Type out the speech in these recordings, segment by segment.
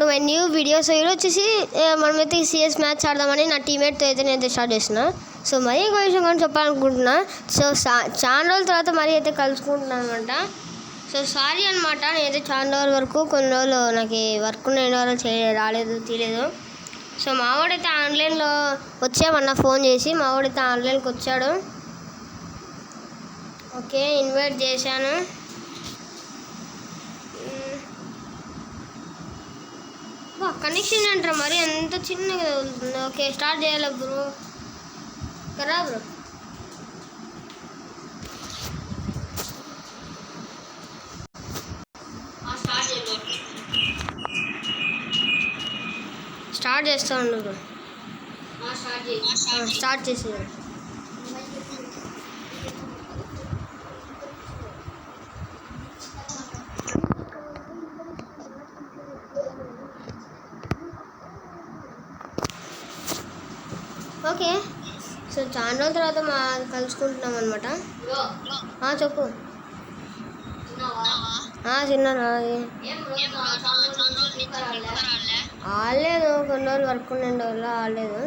My new video. So ఈరోజు వచ్చేసి మనమైతే సిఎస్ మ్యాచ్ ఆడదామని నా టీమేట్తో అయితే నేనైతే స్టార్ట్ చేసిన. సో మరీ ఇంకో విషయం కానీ చెప్పాలనుకుంటున్నా. సో చాలా రోజుల తర్వాత మరీ అయితే కలుసుకుంటున్నాను అనమాట. సో సారీ అనమాట, నేనైతే చాలా రోజుల వరకు కొన్ని రోజులు నాకు వర్క్ ఉన్న ఎన్ని రోజులు రాలేదు తీయలేదు. సో మావాడైతే ఆన్లైన్లో వచ్చామన్న ఫోన్ చేసి, మావాడైతే ఆన్లైన్కి వచ్చాడు. ఓకే, ఇన్వైట్ చేశాను. కనెక్షన్ అంటారా మరి ఎంత చిన్నగా ఉంటుంది. ఓకే, స్టార్ట్ చేయాలి బ్రో. కదా బ్రో, స్టార్ట్ చేస్తా ఉండు బ్రో. స్టార్ట్ చేసి ఓకే. సో చాలా రోజుల తర్వాత కలుసుకుంటున్నాం అనమాట. చెప్పు. చిన్నారా ఆడలేదు, కొన్ని రోజులు వర్క్ ఉండే వల్ల ఆడలేదు.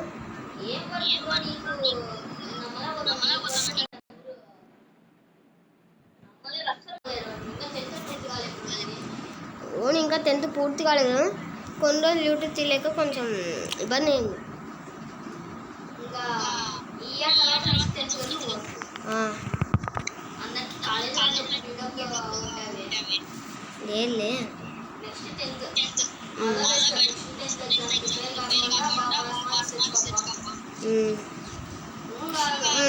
ఓన్ ఇంకా 10th పూర్తి కాలేదు. కొన్ని రోజులు యూట్యూబ్ తీయలేక కొంచెం ఇబ్బంది అయింది. లేదులే,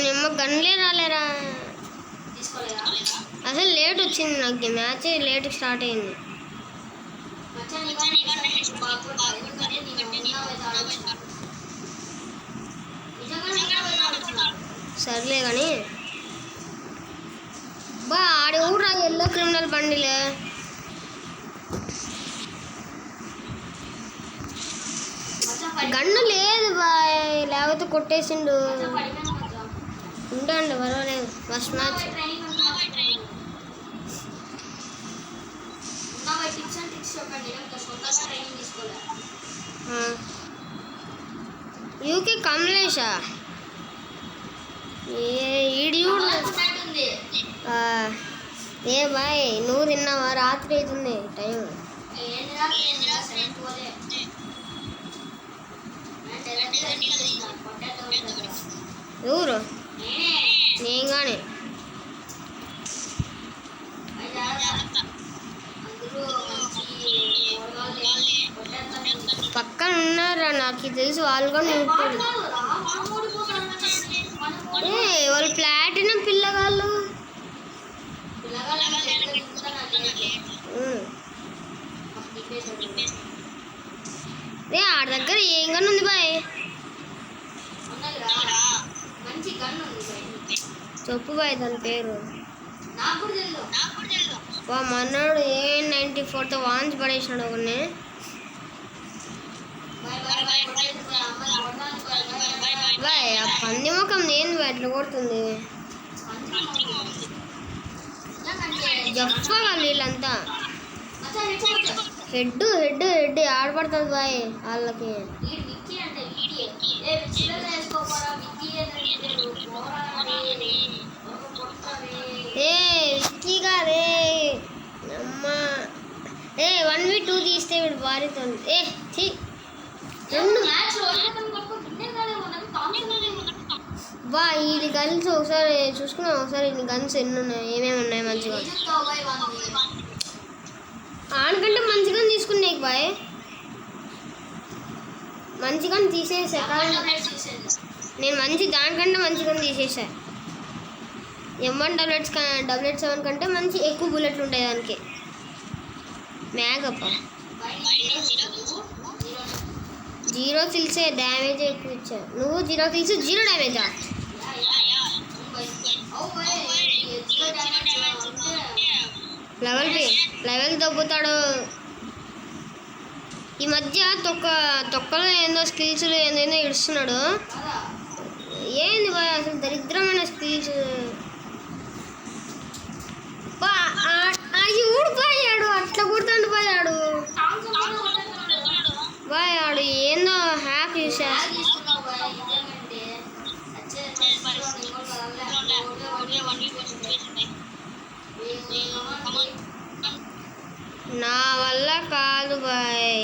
నిమ్మ గన్లే రాలేరా అసలు. లేట్ వచ్చింది నాకు, మ్యాచ్ లేట్ స్టార్ట్ అయింది. సర్లే కానీ బా ఆడి ఊరా ఎల్లో క్రిమినల్ బండిలే. గన్ను లేదు బాయ్, లేకపోతే కొట్టేసిండు. ఉండండి పర్వాలేదు. ఫస్ట్ మ్యాచ్ యూకే కమలేషా ఏ బాయ్, నువ్వు తిన్నావా? రాత్రి అవుతుంది టైం. ఎవరు? నేను కానీ పక్కన ఉన్నారా, నాకు తెలుసు. వాళ్ళు కూడా వాళ్ళు ప్లాటినం పిల్లగాళ్ళు. ఆడ దగ్గర ఏం గన్ ఉంది బాయ్? చెప్పు బాయ్ దాని పేరు. మన్నాడు A94తో వాన్స్ పడేసినాడు ఒకరిని. బాయ్ ఆ పంది ముఖం ఏంది బాయ్ అట్లా కొడుతుంది? చెప్పగలరు వీళ్ళంతా. హెడ్ హెడ్ హెడ్ ఆడపడుతుంది బాయ్ వాళ్ళకి. విక్కీ గారే అమ్మా. 1v2 తీస్తే వీడు భారీతో. బా ఇది గన్స్ ఒకసారి చూసుకున్నాం. ఒకసారి ఇన్ని గన్స్ ఎన్ని ఉన్నాయి, ఏమేమి ఉన్నాయి మంచిగా. ఆనకంటే మంచిగా తీసుకున్నాయి బాయ్. మంచిగా తీసేసా, నేను దానికంటే మంచిగా తీసేసా. M1 AA7 కంటే మంచి ఎక్కువ బుల్లెట్లు ఉంటాయి దానికి. మ్యాగప్ప 0 కిల్సే, డ్యామేజ్ ఎక్కువ ఇచ్చా. నువ్వు 0 కిల్స్ 0 డ్యామేజా? లెవెల్ దొబ్బుతాడు ఈ మధ్య. తొక్కలో ఏందో స్కిల్స్ ఏందేందో ఇడుస్తున్నాడు. ఏంది బాయ్ అసలు దరిద్రమైన స్కిల్స్. ఊడిపోయాడు, అట్లా కుడుతుండిపోయాడు. వాడు ఏందో హ్యాక్ యూస్ చేస్తా. నా వల్ల కాదు బాయ్.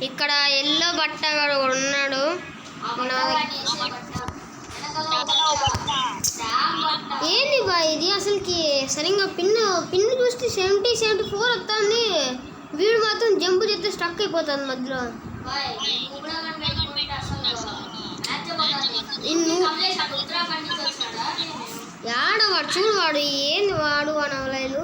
ఇక్కడ ఎల్లో బట్ట ఉన్నాడు. ఏంది బాయ్ ఇది అసలుకి సరిగ్గా పిన్ చూస్తే 74 వస్తుంది. వీడు మాత్రం జంప్ చేస్తే స్ట్రక్ అయిపోతుంది మధ్యలో. వాడు చూడు వాడు ఏంది వాడు అనవలేదు.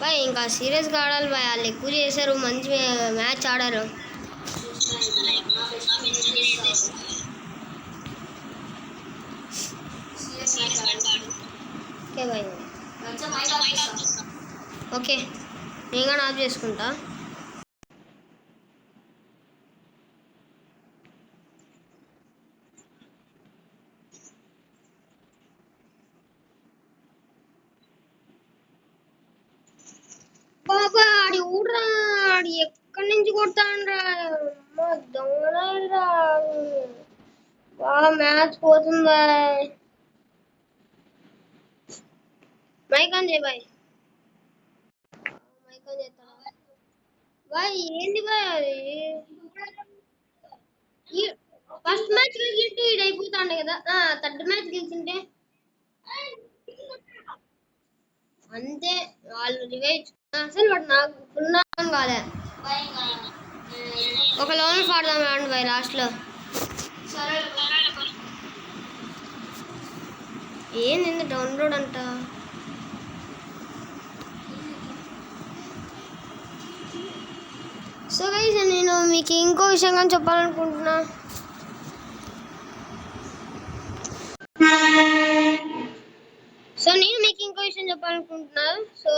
బాయ్ ఇంకా సీరియస్గా ఆడాలి బాయ్. వాళ్ళు ఎక్కువ చేశారు, మంచి మ్యాచ్ ఆడారు. ఓకే బాయ్, ఓకే నేను కానీ ఆఫ్ చేసుకుంటా. బాబా ఆడి ఊడ్రా, ఆడి ఎక్కడి నుంచి కొడతాండ్రా దొంగరా. బాగా మ్యాచ్ పోతుంది బాయ్. మైక్ ఆన్ చేయి బాయ్. మైక్ ఆన్ చేస్తా బాయ్. ఏంటి బాయ్ అది ఫస్ట్ మ్యాచ్ గెలిచింటే ఇది అయిపోతాండే కదా. థర్డ్ మ్యాచ్ గెలిచింటే అంతే. వాళ్ళు రివైజ్ అసలు వాడు నాకు ఉన్నా కాలే. ఒక లోన్ పాడదాం రాండి బాయ్ లాస్ట్లో. ఏంది డౌన్లోడ్ అంట. సో గైస్ నేను మీకు ఇంకో విషయం కానీ చెప్పాలనుకుంటున్నా. సో నేను మీకు ఇంకో విషయం చెప్పాలనుకుంటున్నా. సో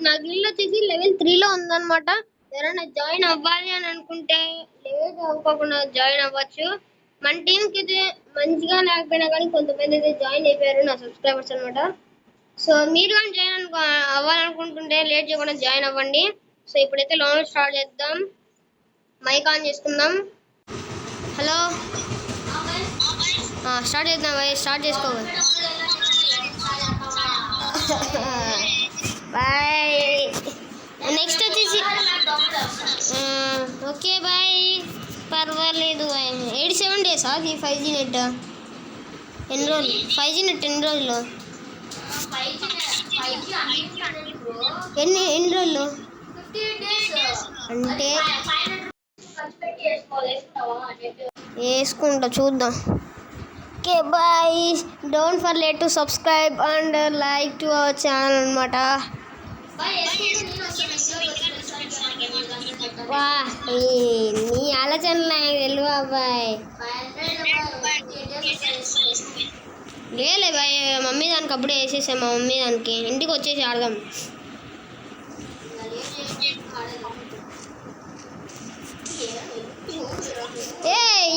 నా గిల్డ్ వచ్చేసి లెవెల్ 3లో ఉందన్నమాట. ఎవరైనా జాయిన్ అవ్వాలి అని అనుకుంటే లేట్ అవ్వకుండా జాయిన్ అవ్వచ్చు. మన టీంకి అయితే మంచిగా లేకపోయినా కానీ కొంతమంది అయితే జాయిన్ అయిపోయారు నా సబ్స్క్రైబర్స్ అనమాట. సో మీరు కానీ జాయిన్ అవ్వాలనుకుంటుంటే లేట్ చేయకుండా జాయిన్ అవ్వండి. సో ఇప్పుడైతే లోన్ స్టార్ట్ చేద్దాం. మైక్ ఆన్ చేసుకుందాం. హలో స్టార్ట్ చేద్దాం బాయ్. స్టార్ట్ చేసుకోవాలి బాయ్. నెక్స్ట్ వచ్చేసి ఓకే బాయ్, పర్వాలేదు బాయ్. 87 days అది 5G నెట్. ఎన్ని రోజులు 5G నెట్? ఎన్ని రోజులు? ఎన్ని రోజులు అంటే వేసుకుంటా చూద్దాం. Okay bye, don't forget to subscribe and like to our channel అనమాట. వా నీ ఆలోచన నాకు తెలియదు అబ్బాయి. లేలే బాయ్, మమ్మీ దానికి అప్పుడే వేసేసాం. మా మమ్మీ దానికి ఇంటికి వచ్చేసి ఆడదాం.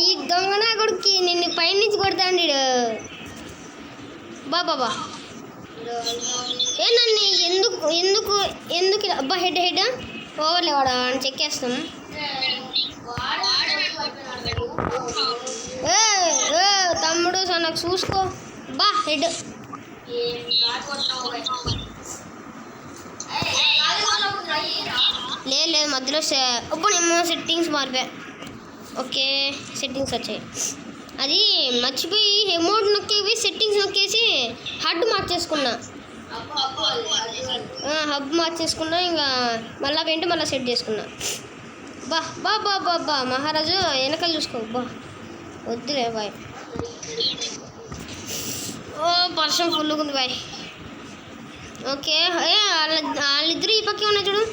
ఈ దొంగనా కొడుక్కి నిన్ను పైనుంచి కొడతాండి బాబా. ఏ నన్ను ఎందుకు ఎందుకు ఎందుకు అబ్బా హెడ్ ఓవర్లే వాడు అని చెక్కేస్తాం. తమ్ముడు సో నాకు చూసుకో బా హెడ్. లేదు మధ్యలో ఇప్పుడు ఏమో సెట్టింగ్స్ మారిపోయాయి. ఓకే సెట్టింగ్స్ వచ్చాయి. అది మర్చిపోయి ఎమౌంట్ నొక్కేవి సెట్టింగ్స్ నొక్కేసి హడ్ మార్చేసుకున్నా. హబ్ మార్చేసుకున్నా. ఇంకా మళ్ళీ ఏంటి మళ్ళీ సెట్ చేసుకున్నా. బా బా బా బా బా మహారాజు వెనకాల చూసుకో బా. వద్దులే బాయ్. ఓ వర్షం ఫుల్గా ఉంది బాయ్. ఓకే వాళ్ళిద్దరు ఈ పక్కే ఉన్నాయి చూడు.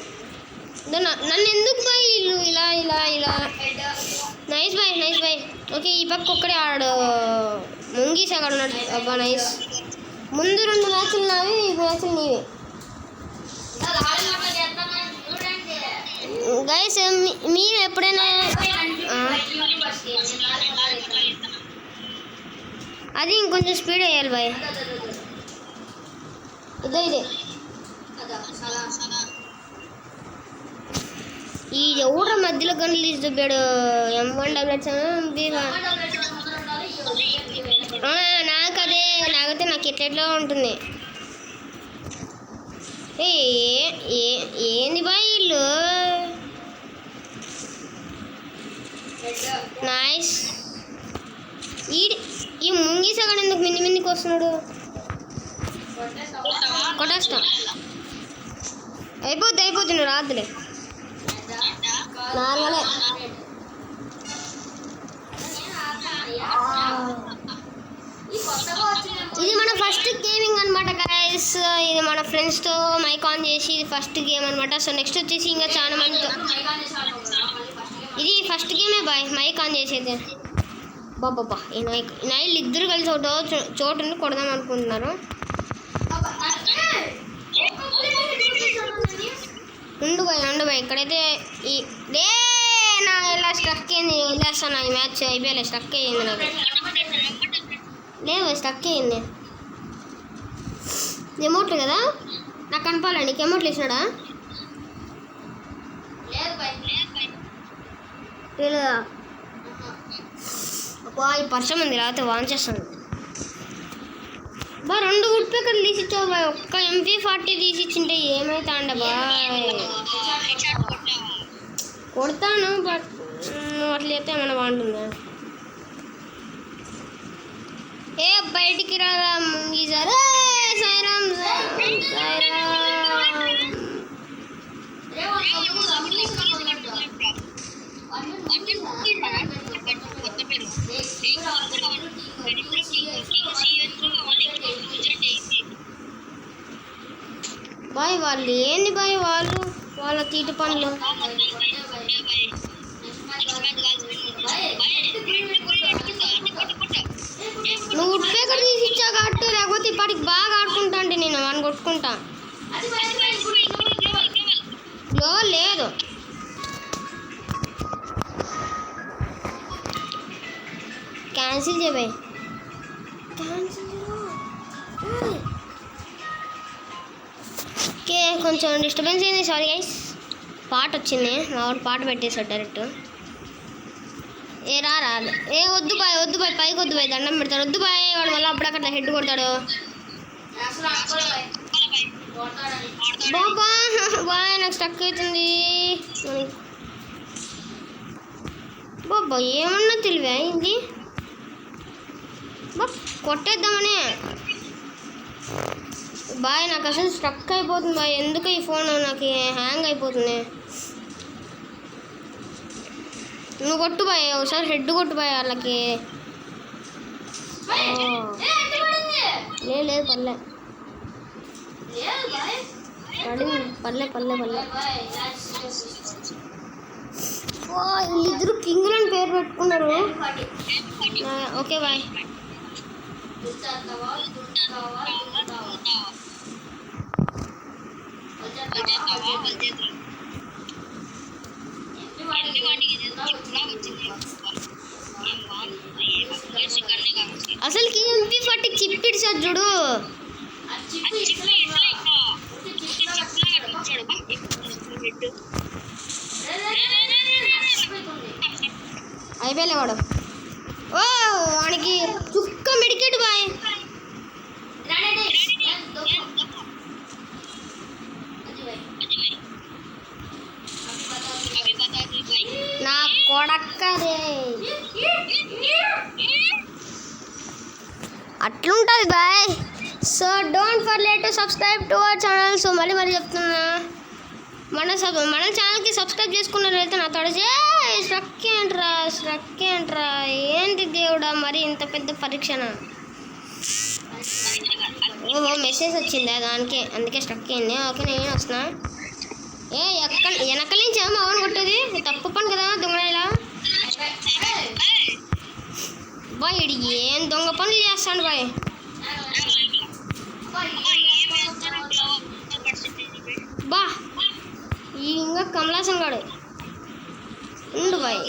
నన్ను ఎందుకు బాయ్ ఇల్లు ఇలా ఇలా ఇలా. Nice bye nice bye. Okay ఈ పక్క ఒక్కడే ఆడు ముంగీస్ అక్కడ ఉన్నాడు. అబ్బా నైస్. ముందు 2 మ్యాచ్లు నావి, ఈ మ్యాచ్లు నీవే. గైస్ మీరు ఎప్పుడైనా అది ఇంకొంచెం స్పీడ్ వేయాలి బాయ్. ఇదే ఈ ఎవడ మధ్యలో గన్లు తీసి దుబ్బాడు. M1 నాకైతే నాకు ఎట్లా ఉంటుంది. ఏంది బాయ్ వీళ్ళు. నైస్. ఈ ముంగీసగాడు ఎందుకు మిందికి వస్తున్నాడు. కొట్టేస్తా. అయిపోతుంది రాత్రి నార్మలే. ఇది మన ఫస్ట్ గేమింగ్ అనమాట గైస్. ఇది మన ఫ్రెండ్స్తో మైక్ ఆన్ చేసి ఇది ఫస్ట్ గేమ్ అనమాట. సో నెక్స్ట్ వచ్చేసి ఇంకా చాలా మందితో ఇది ఫస్ట్ గేమే బాయ్ మైక్ ఆన్ చేసేది. బాబా ఈ నైళ్ళు ఇద్దరు కలిసి ఒకటో చోటుని కొడదాం అనుకుంటున్నారు. ఉండు బాయ్ ఇక్కడైతే నా ఇలా స్ట్రక్ అయింది. వదిలేస్తాను ఈ మ్యాచ్ అయిపోయలే. స్ట్రక్ అయ్యింది నాకు. లేదు స్ట్రక్ అయ్యింది. ఎమౌంట్లు కదా నాకు కనపాలండి. నీకు ఎమౌంట్లు ఇచ్చినాడా? లేదా ఈ పరిచయం ఉంది రాత్రి వాన్ చేస్తాను. 2 వుడ్ పేకర్లు తీసిచ్చావు బాయ్. ఒక్క MP40 తీసిచ్చింటే ఏమైతా అండ బాయ్. కొడతాను బట్ అట్లా అయితే ఏమైనా బాగుంటుందా? బయటికి రారా ముంగీసారా. సాయిరామ్ బాయ్ వాళ్ళు ఏంది బాయ్ వాళ్ళ తీటి పనులు. నువ్వు వుడ్ పేకర్ తీసి ఇచ్చా కాబట్టి లేకపోతే ఇప్పటికి బాగా ఆడుకుంటా అంటే నేను వాడిని కొట్టుకుంటా. లేదు క్యాన్సిల్ చేయబాయ్. ఓకే కొంచెం డిస్టర్బెన్స్ అయింది. Sorry guys. పాట వచ్చింది మా వాడు పాట పెట్టేశాడు డైరెక్ట్. రాదు. వద్దు బాయ్ పైకి వద్దు బాయ్. దండం పెడతాడు. వద్దు బాయ్ వాడు మళ్ళీ అప్పుడక్కడ హెడ్ కొడతాడు. బాయ్ నాకు స్టక్ అవుతుంది. బాబా ఏమన్నా తెలివా ఇది. కొట్టేద్దామని బాయ్ నాకు అసలు స్ట్రక్ అయిపోతుంది బాయ్. ఎందుకు ఈ ఫోన్ నాకు హ్యాంగ్ అయిపోతుంది. నువ్వు కొట్టు బాయ్ ఒకసారి హెడ్ కొట్టు బాయ్ వాళ్ళకి. లేదు పల్లె వీళ్ళిద్దరు కింగులు అని పేరు పెట్టుకున్నారు. Okay bye. అసలుకి MP40 చిప్ ఇడిచాడు చూడు. అయిపోయలే వాడు. వాడికి చుక్క మెడికేట్ బాయ్. నా కొడక్కరే అట్లుంటుంది బాయ్. So don't forget to subscribe to our channel. So మళ్ళీ చెప్తున్నా మన ఛానల్కి సబ్స్క్రైబ్ చేసుకున్నట్లయితే నా తోడ స్ట్రక్ ఏంట్రా ఏంటి దేవుడా మరి ఇంత పెద్ద పరీక్షనా. మెసేజ్ వచ్చిందా దానికి అందుకే స్ట్రక్ అయింది. ఓకే నేను వస్తున్నా. వెనక నుంచి ఏమో అవన్నీ కొట్టేది తప్పు పని కదా దొంగలా బాయ్. ఏం దొంగ పనులు చేస్తాను బాయ్. ఇంకా కమలాసన్ గాడు ఉండు boy.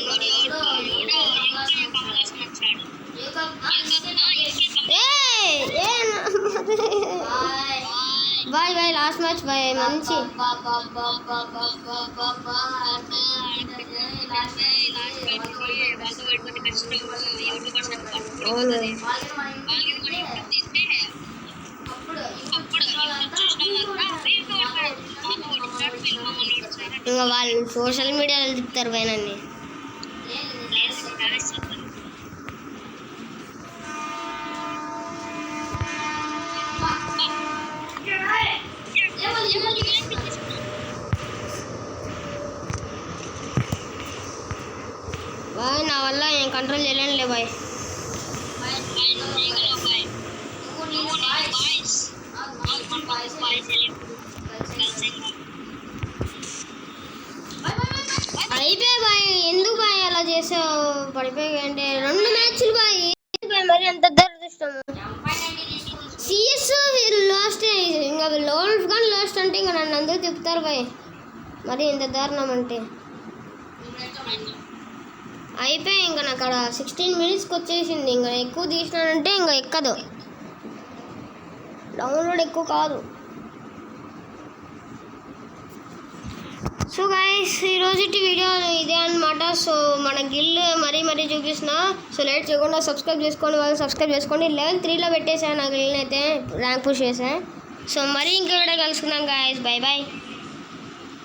Boy boy last match boy మంచి. ఇంకా వాళ్ళు సోషల్ మీడియాలో తిప్పుతారు పైన అన్ని. బాయ్ నా వల్ల నేను కంట్రోల్ చేయలేనులే బాయ్. అయిపోయి బాయ్ ఎందుకు బాయ్ అలా చేసావు? పడిపోయి అంటే 2 మ్యాచ్లు బాయ్ మరి ఎంత దురదృష్టము. సిఎస్ లాస్ట్ ఇంకా లోల్ఫ్ కానీ లాస్ట్ అంటే ఇంకా నన్ను అందరూ తిప్పుతారు బాయ్. మరి ఎంత దారుణం అంటే అయిపోయి ఇంకా నాకు అక్కడ 16 మినిట్స్కి వచ్చేసింది. ఇంకా ఎక్కువ తీసినానంటే ఇంకా ఎక్కదు, డౌన్లోడ్ ఎక్కువ కాదు. సో గైస్ ఈరోజు వీడియో ఇదే అనమాట. సో మన గిల్ మరీ చూపిస్తున్నా. సో లేట్ చేయకుండా సబ్స్క్రైబ్ చేసుకోండి, వాళ్ళు సబ్స్క్రైబ్ చేసుకోండి. లెవెల్ 3లో పెట్టేసాను నా గిల్ని అయితే, ర్యాంక్ పుష్ చేసాను. సో మరీ ఇంక కూడా కలుసుకుందాం గైస్. Bye bye.